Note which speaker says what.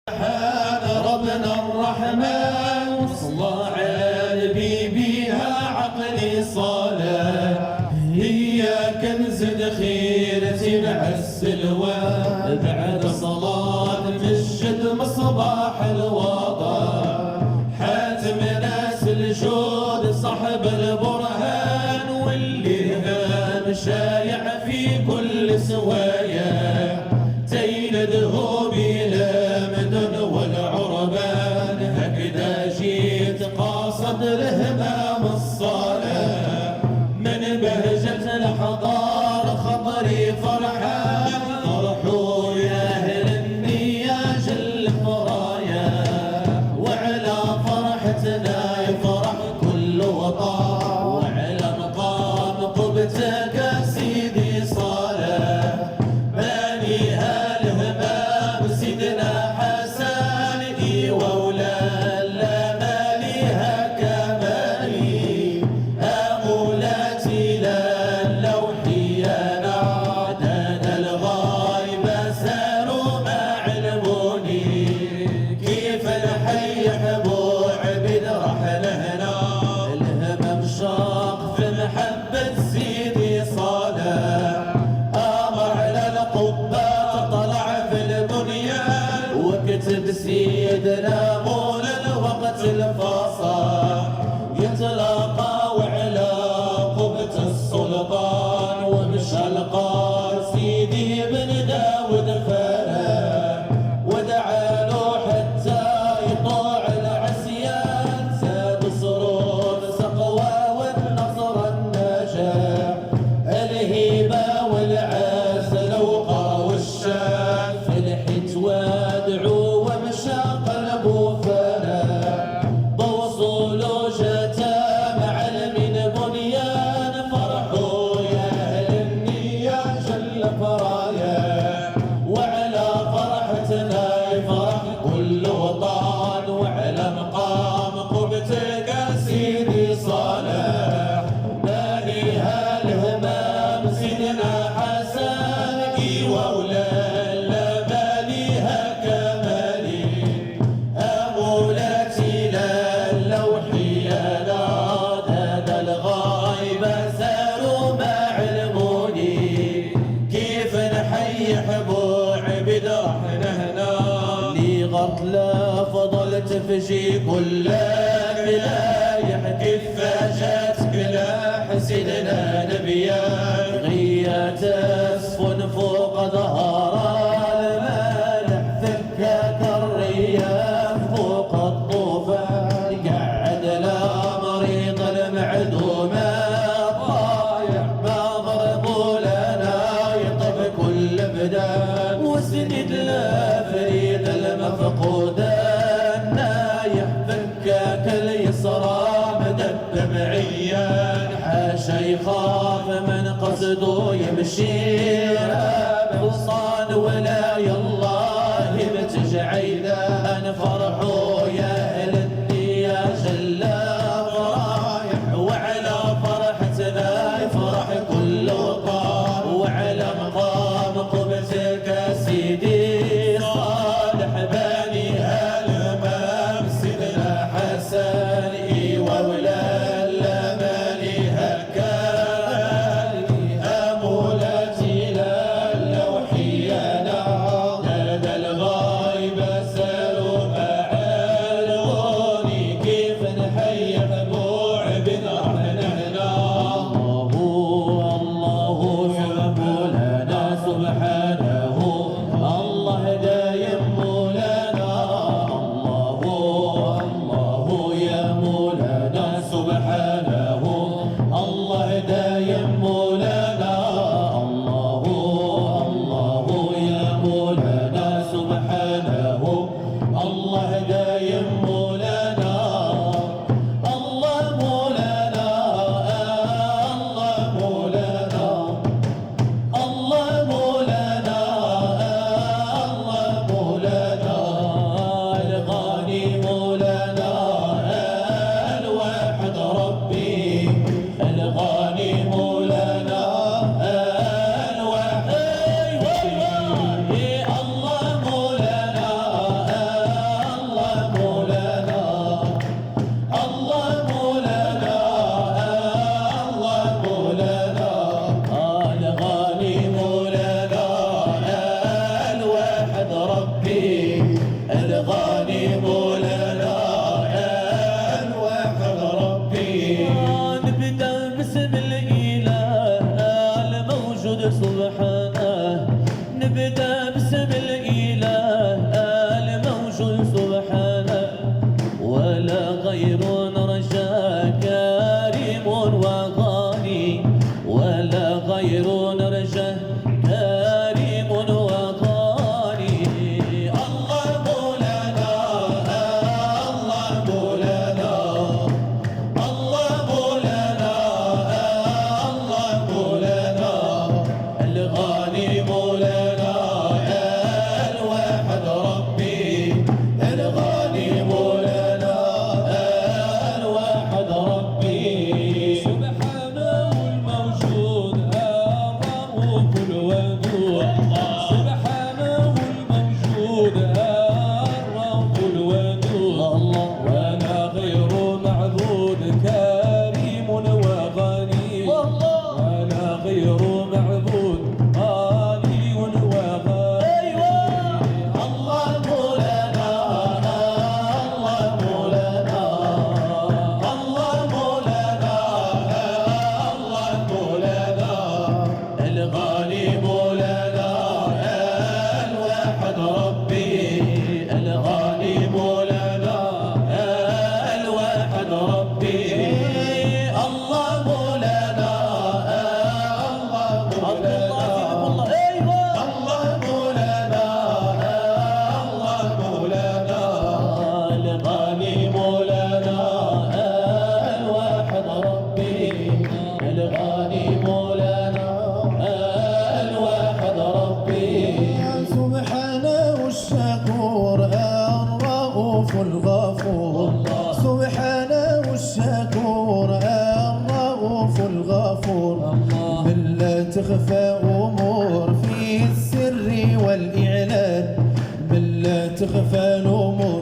Speaker 1: ربنا الرحمن صلى على نبي بها عقلي صالح، هي كنز خيرة على السلوى بعد صلاة مسجد مصباح الوطن. حاتم ناس الجود صاحب البرهان، واللي هام شايع في كل سوايا تيلده بلا مدن والعربان. هكذا جيت قاصد الهمام الصالح، من بهجة الحضار خطري فرحان. فرحوا يا أهل النية جل فرايا، وعلى فرحتنا يفرح كل وطن. وعلى مقام قبتك سيدي صالح، بانيها الهمام سيدنا حسن. ايوه ولا ماليها كمالي امولاتي للوحي انا. عدد الغايب ساروا ما علموني، كيف الحي يحبوا عبد رحله هنا. الهمم شاق في محبة سيدي صالح، امر على القبة طلع في البنيان، وكتب سيدنا مول الوقت الفصاح يتلاقى وعلى قبة السلطان. ومشى القار سيدي بن داود فرح، ودعا له حتى يطوع العصيان. زاد سرور سقوى والنصر النجاح، الهيبة والعسل وقرا والشام. فرحت وادعو ومشى قلبه فرح، بوصوله جتا مع من بنيان. فرحوا يا أهل النية جل فرايا، وعلى فرحتنا يفرح كل وطن. وعلى مقام قبتك سيدي صالح، بانيها الهمام سيدنا حسن. ايوه ولا ماليها كمالي امولاتي للوحي انا. عدد الغايب ساروا ما علموني، كيف نحي حبوا عبد رحنا هنا. لي غطلة فضلت فشي كل ملايح، كفاجات كلاح سيدنا نبيان. غيات اسفن فوق ظهر المالح، فكاك الرياح فوق الطوفان. قعد لا مريض المعدومة طايح، ما ضربوا لنا يطب كل بدان. وسند لا فريد المفقودان نايح، فكاك اليسرى مدبب عيان. حاشا يخاف من قصده يمشي بغصان، ولا يالله بتجعيدان. فرحوا يا أهل النية جل فرايح، وعلى فرحتنا يفرح كل وطن. وعلى مقام قبتك سيدي صالح، بانيها الهمام سيدنا حسن. ايوه ولا ماليها كمالي امولاتي للوحي انا. نادى الغايب سالوا ما
Speaker 2: الشكور الرؤوف الغفور سبحانه الشكور الرؤوف الغفور من لا تخفى أمور في السر والإعلان من لا تخفى الأمور